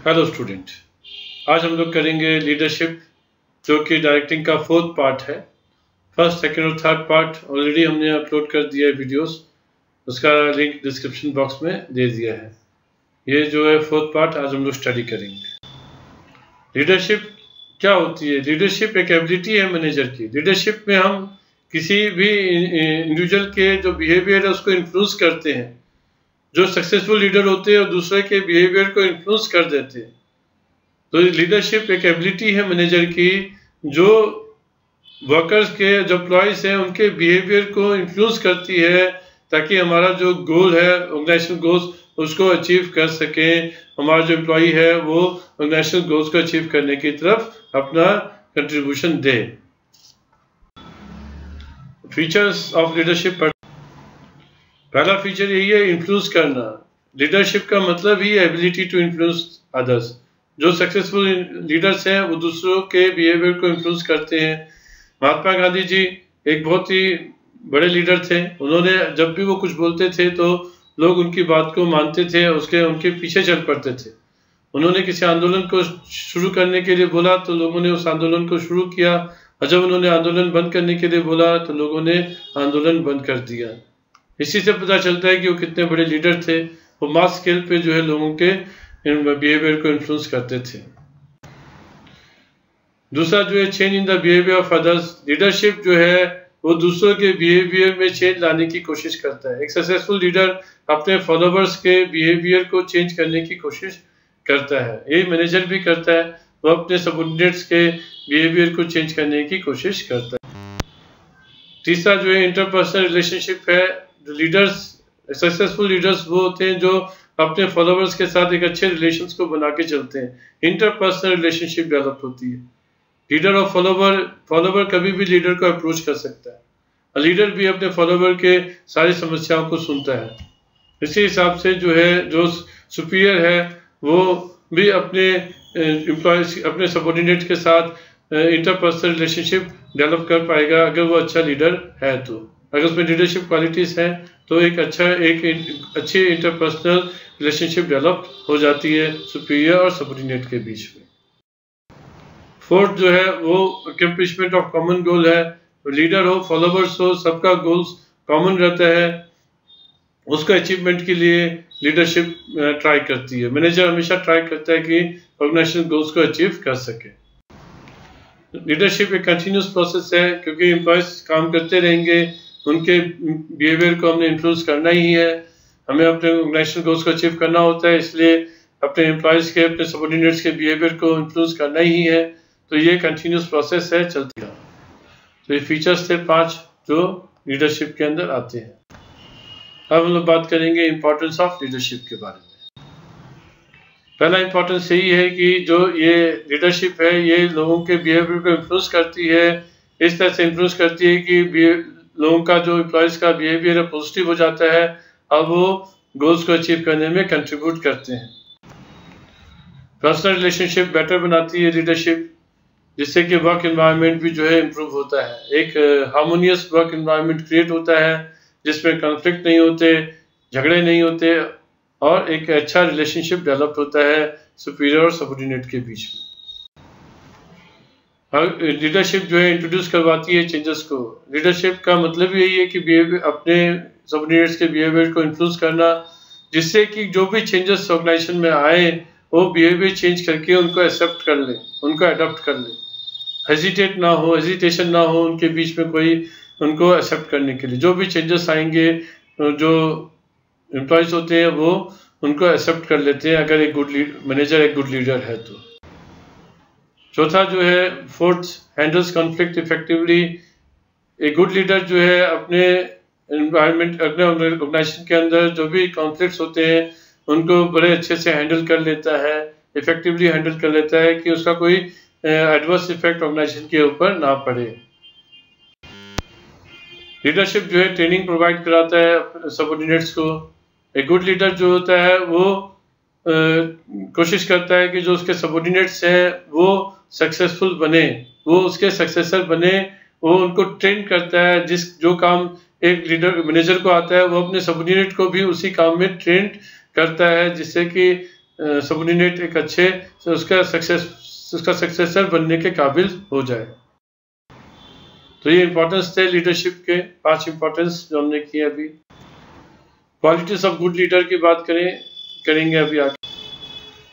Hello student, आज हम लोग करेंगे लीडरशिप, जो कि डायरेक्टिंग का 4th पार्ट है। फर्स्ट, सेकंड और थर्ड पार्ट ऑलरेडी हमने अपलोड कर दिया है वीडियोस, उसका लिंक डिस्क्रिप्शन बॉक्स में दे दिया है। ये जो है 4th पार्ट आज हम लोग स्टडी करेंगे। लीडरशिप क्या होती है? लीडरशिप एक एबिलिटी है मैनेजर की। लीडरशिप में हम किसी भी इंडिविजुअल के जो बिहेवियर है उसको इन्फ्लुएंस करते हैं। जो सक्सेसफुल लीडर होते हैं और दूसरे के बिहेवियर को इन्फ्लुएंस कर देते हैं। तो लीडरशिप एक एबिलिटी है मैनेजर की, जो वर्कर्स के जो एम्प्लॉयज हैं उनके बिहेवियर को इन्फ्लुएंस करती है, ताकि हमारा जो गोल है ऑर्गेनाइजेशनल गोल्स उसको अचीव कर सकें। हमारा जो एम्प्लॉय है वो ऑर्गेनाइजेशनल गोल्स को अचीव करने की तरफ अपना contribution they. Features of leadership. पहला फीचर यही है, इन्फ्लुएंस करना। लीडरशिप का मतलब ही एबिलिटी टू इन्फ्लुएंस अदर्स। जो सक्सेसफुल लीडर्स हैं वो दूसरों के बिहेवियर को इन्फ्लुएंस करते हैं। महात्मा गांधी जी एक बहुत ही बड़े लीडर थे। उन्होंने जब भी वो कुछ बोलते थे तो लोग उनकी बात को मानते थे, उनके पीछे चल पड़ते थे। उन्होंने किसी आंदोलन को शुरू करने के लिए बोला तो लोगों ने उस आंदोलन को शुरू किया, और जब उन्होंने आंदोलन बंद करने के लिए बोला तो लोगों ने आंदोलन बंद कर दिया। इसी से पता चलता है कि वो कितने बड़े लीडर थे। वो मास स्केल पे जो है लोगों के बिहेवियर को इन्फ्लुएंस करते थे। दूसरा जो है, change in the behaviour of others. Leadership जो है वो दूसरों के बिहेवियर में चेंज लाने की कोशिश करता है। एक सक्सेसफुल लीडर अपने फॉलोवर्स के बिहेवियर को चेंज करने की कोशिश करता है। यही मैनेजर भी करता है, वो अपने सबऑर्डिनेट्स के बिहेवियर को चेंज करने की कोशिश करता है। तीसरा जो है, इंटरपर्सनल रिलेशनशिप है। जो लीडर्स, सक्सेसफुल लीडर्स वो होते हैं जो अपने फॉलोवर्स के साथ एक अच्छे रिलेशंस को बना के चलते हैं। इंटरपर्सनल रिलेशनशिप डेवलप होती है। लीडर और फॉलोवर कभी भी लीडर को अप्रोच कर सकता है। लीडर भी अपने फॉलोवर के सारी समस्याओं को सुनता है। इसी हिसाब से जो है, जो सुपीरियर है वो भी अपने एम्प्लॉयज, अपने सबऑर्डिनेट के साथ इंटरपर्सनल रिलेशनशिप डेवलप कर पाएगा, अगर वो अच्छा लीडर है तो। अगर उसमें लीडरशिप क्वालिटीज हैं तो एक अच्छी इंटरपर्सनल रिलेशनशिप डेवलप हो जाती है सुपीरियर और सबऑर्डिनेट के बीच में। फोर्थ जो है वो अकम्प्लिशमेंट ऑफ कॉमन गोल है। लीडर हो, फॉलोवर्स हो, सबका गोल्स कॉमन रहता है, उसको अचीवमेंट के लिए लीडरशिप ट्राई करती है। मैनेजर हमेशा ट्राई करता है कि ऑर्गेनाइजेशनल गोल्स को अचीव कर सके। लीडरशिप एक कंटिन्यूस प्रोसेस है, क्योंकि एम्प्लॉयज काम करते रहेंगे, उनके बिहेवियर को हमने इन्फ्लुएंस करना ही है। हमें अपने ऑर्गेनाइजेशनल गोल्स को अचीव करना होता है, इसलिए अपने एम्प्लॉयज के, अपने सबऑर्डिनेट्स के बिहेवियर को इन्फ्लुएंस करना ही है। तो ये कंटिन्यूस प्रोसेस है, चलती है। तो ये फीचर्स थे 5 जो लीडरशिप के अंदर आते हैं। अब हम लोग बात करेंगे इंपॉर्टेंस ऑफ लीडरशिप के बारे में। पहला इंपॉर्टेंस यही है कि जो ये लीडरशिप है ये लोगों के बिहेवियर को इन्फ्लुएंस करती है। इस तरह से इन्फ्लुएंस करती है कि लोगों का जो एम्प्लॉयज का बिहेवियर है पॉजिटिव हो जाता है, अब वो गोल्स को अचीव करने में कंट्रीब्यूट करते हैं। पर्सनल रिलेशनशिप बेटर बनाती है लीडरशिप, जिससे कि वर्क एनवायरनमेंट भी जो है इम्प्रूव होता है। एक हार्मोनियस वर्क एनवायरनमेंट क्रिएट होता है, जिसमें कॉन्फ्लिक्ट नहीं होते, झगड़े नहीं होते, और एक अच्छा रिलेशनशिप डेवलप होता है सुपीरियर और सबऑर्डिनेट के बीच में। लीडरशिप जो है इंट्रोड्यूस करवाती है चेंजेस को। लीडरशिप का मतलब यही है कि अपने सबऑर्डिनेट्स के बिहेवियर को इन्फ्लुएंस करना, जिससे कि जो भी चेंजेस ऑर्गेनाइजेशन में आए वो बिहेवियर चेंज करके उनको एक्सेप्ट कर ले, उनको अडॉप्ट कर ले। हेजिटेशन ना हो उनके बीच में कोई, उनको एक्सेप्ट करने के लिए जो भी चेंजेस आएंगे, जो एम्प्लॉयज होते हैं वो उनको एक्सेप्ट कर लेते हैं, अगर एक मैनेजर एक गुड लीडर है तो। चौथा जो है, फोर्थ, हैंडल्स कॉन्फ्लिक्ट इफेक्टिवली। एक गुड लीडर जो है अपने एनवायरनमेंट, अपने ऑर्गेनाइजेशन के अंदर जो भी कॉन्फ्लिक्ट्स होते हैं उनको बड़े अच्छे से हैंडल कर लेता है, इफेक्टिवली हैंडल कर लेता है, कि उसका कोई एडवर्स इफेक्ट ऑर्गेनाइजेशन के ऊपर ना पड़े। लीडरशिप जो है ट्रेनिंग प्रोवाइड कराता है सबऑर्डिनेट्स को। एक गुड लीडर जो होता है वो कोशिश करता है कि जो उसके सबऑर्डिनेट्स हैं वो सक्सेसफुल बने, वो उसके सक्सेसर बने, वो उनको ट्रेन करता है। जो काम एक मैनेजर को आता है वो अपने सबऑर्डिनेट को भी उसी काम में ट्रेन करता है, जिससे कि सबऑर्डिनेट एक अच्छे उसका सक्सेसर बनने के काबिल हो जाए। तो ये इंपॉर्टेंस थे लीडरशिप के 5 इंपॉर्टेंस जो हमने किए अभी। क्वालिटीज ऑफ गुड लीडर की बात करेंगे अभी आगे।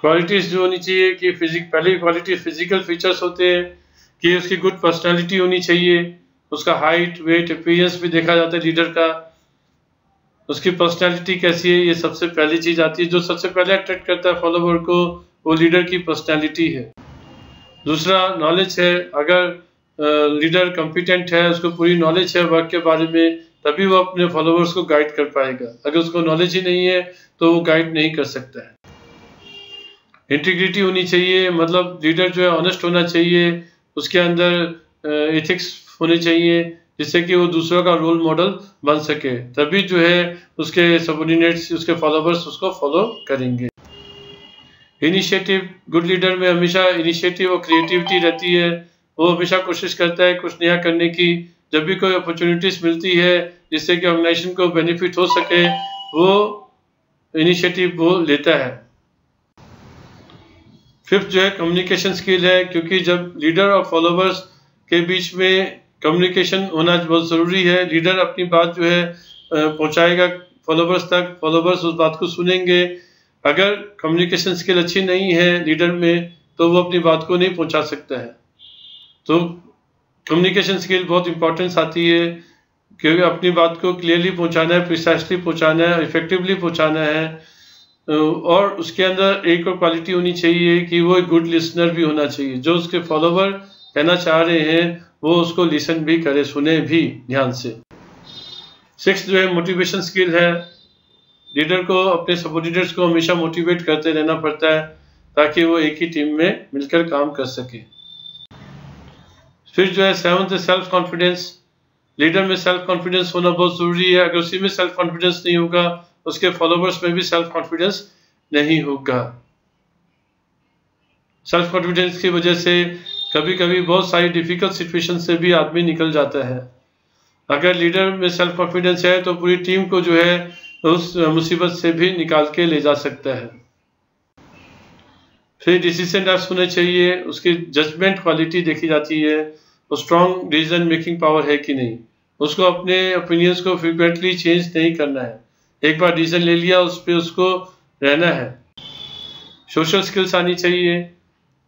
क्वालिटीज जो होनी चाहिए कि पहले क्वालिटी फिजिकल फीचर्स होते हैं कि उसकी गुड पर्सनालिटी होनी चाहिए, उसका हाइट वेट अपीयरेंस भी देखा जाता है लीडर का, उसकी पर्सनालिटी कैसी है, ये सबसे पहली चीज आती है। जो सबसे पहले अट्रैक्ट करता है फॉलोवर को वो लीडर की पर्सनालिटी है। दूसरा नॉलेज है, अगर लीडर कॉम्पिटेंट है, उसको पूरी नॉलेज है वर्क के बारे में, तभी वो अपने फॉलोवर्स को गाइड कर पाएगा। अगर उसको नॉलेज ही नहीं है तो वो गाइड नहीं कर सकता है। इंटीग्रिटी होनी चाहिए, मतलब लीडर जो है ऑनेस्ट होना चाहिए, उसके अंदर एथिक्स होने चाहिए जिससे कि वो दूसरों का रोल मॉडल बन सके, तभी जो है उसके सबऑर्डिनेट्स उसके फॉलोवर्स उसको फॉलो करेंगे। इनिशिएटिव, गुड लीडर में हमेशा इनिशिएटिव और क्रिएटिविटी रहती है। वो हमेशा कोशिश करता है कुछ नया करने की। जब भी कोई अपॉर्चुनिटीज मिलती है जिससे कि ऑर्गेनाइजेशन को बेनिफिट हो सके, वो इनिशिएटिव वो लेता है। फिफ्थ जो है कम्युनिकेशन स्किल है, क्योंकि जब लीडर और फॉलोवर्स के बीच में कम्युनिकेशन होना बहुत ज़रूरी है। लीडर अपनी बात जो है पहुंचाएगा फॉलोवर्स तक, फॉलोवर्स उस बात को सुनेंगे। अगर कम्युनिकेशन स्किल अच्छी नहीं है लीडर में तो वो अपनी बात को नहीं पहुंचा सकता है। तो कम्युनिकेशन स्किल बहुत इंपॉर्टेंस आती है, क्योंकि अपनी बात को क्लियरली पहुंचाना है, प्रिसाइसली पहुंचाना है, इफेक्टिवली पहुंचाना है। और उसके अंदर एक और क्वालिटी होनी चाहिए कि वो एक गुड लिसनर भी होना चाहिए। जो उसके फॉलोवर कहना चाह रहे हैं वो उसको लिसन भी करे, सुने भी ध्यान से। 6 जो है मोटिवेशन स्किल है। लीडर को अपने सबऑर्डिनेट्स को हमेशा मोटिवेट करते रहना पड़ता है ताकि वो एक ही टीम में मिलकर काम कर सके। फिर जो है 7th सेल्फ कॉन्फिडेंस। लीडर में सेल्फ कॉन्फिडेंस होना बहुत जरूरी है। अगर उसी में सेल्फ कॉन्फिडेंस नहीं होगा, उसके फॉलोवर्स में भी सेल्फ कॉन्फिडेंस नहीं होगा। सेल्फ कॉन्फिडेंस की वजह से कभी कभी बहुत सारी डिफिकल्ट सिचुएशन से भी आदमी निकल जाता है। अगर लीडर में सेल्फ कॉन्फिडेंस है तो पूरी टीम को जो है उस मुसीबत से भी निकाल के ले जा सकता है। फिर डिसीजन डेप्थ होने चाहिए, उसकी जजमेंट क्वालिटी देखी जाती है, वो स्ट्रॉन्ग डिसीजन मेकिंग पावर है कि नहीं। उसको अपने ओपिनियंस को फ्रीक्वेंटली चेंज नहीं करना है, एक बार डिसीजन ले लिया उस पर उसको रहना है। सोशल स्किल्स आनी चाहिए,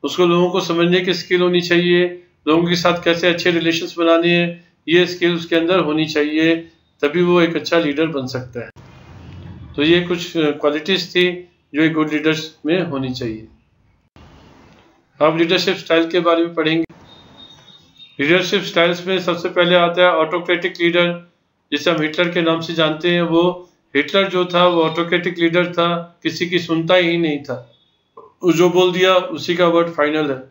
उसको लोगों को समझने की स्किल होनी चाहिए, लोगों के साथ कैसे अच्छे रिलेशंस बनाने हैं, ये स्किल उसके अंदर होनी चाहिए, तभी वो एक अच्छा लीडर बन सकता है। तो ये कुछ क्वालिटीज थी जो एक गुड लीडर्स में होनी चाहिए। अब लीडरशिप स्टाइल के बारे में पढ़ेंगे। लीडरशिप स्टाइल्स में सबसे पहले आता है ऑटोक्रेटिक लीडर, जिसे हम हिटलर के नाम से जानते हैं। वो हिटलर जो था वो ऑटोक्रेटिक लीडर था, किसी की सुनता ही नहीं था, वो जो बोल दिया उसी का वर्ड फाइनल है।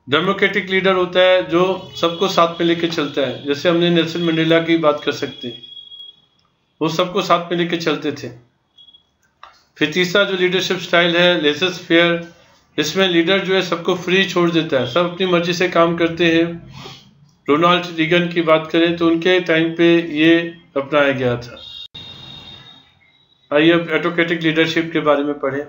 डेमोक्रेटिक लीडर होता है जो सबको साथ में लेके चलता है, जैसे हमने नेल्सन मंडेला की बात कर सकते हैं, वो सबको साथ में लेके चलते थे। फिर तीसरा जो लीडरशिप स्टाइल है लेजर फेयर, इसमें लीडर जो है सबको फ्री छोड़ देता है, सब अपनी मर्जी से काम करते हैं। रोनाल्ड रीगन की बात करें तो उनके टाइम पे ये अपनाया गया था। आइए अब ऑटोक्रेटिक लीडरशिप के बारे में पढ़ें।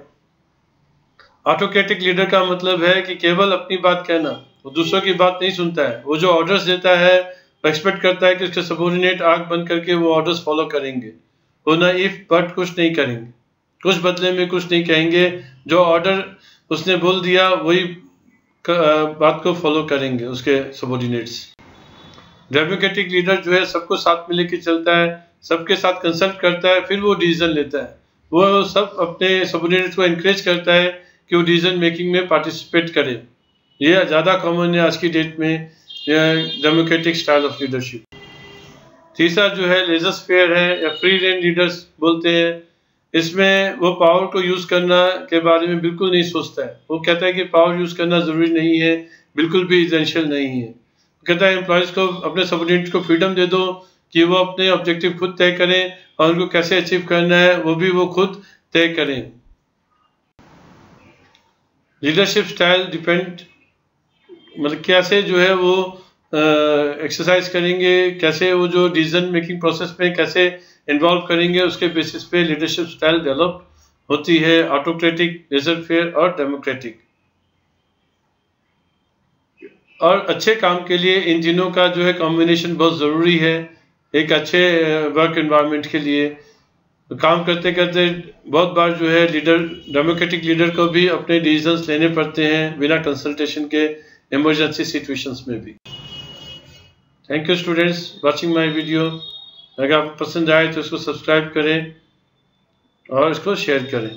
ऑटोक्रेटिक लीडर का मतलब है कि केवल अपनी बात कहना, वो दूसरों की बात नहीं सुनता है। वो जो ऑर्डर्स देता है वो एक्सपेक्ट करता है कि उसके सबऑर्डिनेट आंख बंद करके वो ऑर्डर्स फॉलो करेंगे। वो ना इफ बट कुछ नहीं करेंगे, कुछ बदले में कुछ नहीं कहेंगे। जो ऑर्डर उसने बोल दिया वही बात को फॉलो करेंगे उसके सबऑर्डिनेट्स। डेमोक्रेटिक लीडर जो है सबको साथ में लेके चलता है, सबके साथ कंसल्ट करता है, फिर वो डिसीजन लेता है। वो सब अपने सबऑर्डिनेट्स को एनकरेज करता है कि वो डिसीजन मेकिंग में पार्टिसिपेट करे। ये ज़्यादा कॉमन है आज की डेट में, डेमोक्रेटिक स्टाइल ऑफ लीडरशिप। तीसरा जो है लेजर फेयर है या फ्री रेन लीडर्स बोलते हैं। इसमें वो पावर को यूज़ करना के बारे में बिल्कुल नहीं सोचता है। वो कहता है कि पावर यूज़ करना ज़रूरी नहीं है, बिल्कुल भी इसेंशियल नहीं है। कहता है एम्प्लॉयज़ को, अपने सबऑर्डिनेट को फ्रीडम दे दो कि वो अपने ऑब्जेक्टिव खुद तय करें और उनको कैसे अचीव करना है वो भी वो खुद तय करें। लीडरशिप स्टाइल डिपेंड, मतलब कैसे जो है वो एक्सरसाइज करेंगे, कैसे वो जो डिसीजन मेकिंग प्रोसेस में कैसे इन्वॉल्व करेंगे, उसके बेसिस पे लीडरशिप स्टाइल डेवलप होती है ऑटोक्रेटिक, लेजर फेयर और डेमोक्रेटिक। और अच्छे काम के लिए इन तीनों का जो है कॉम्बिनेशन बहुत ज़रूरी है एक अच्छे वर्क एनवायरनमेंट के लिए। काम करते करते बहुत बार जो है लीडर, डेमोक्रेटिक लीडर को भी अपने डिसीजंस लेने पड़ते हैं बिना कंसल्टेशन के, इमरजेंसी सिचुएशंस में भी। Thank you students watching my video. अगर आपको पसंद आए तो इसको सब्सक्राइब करें और इसको शेयर करें।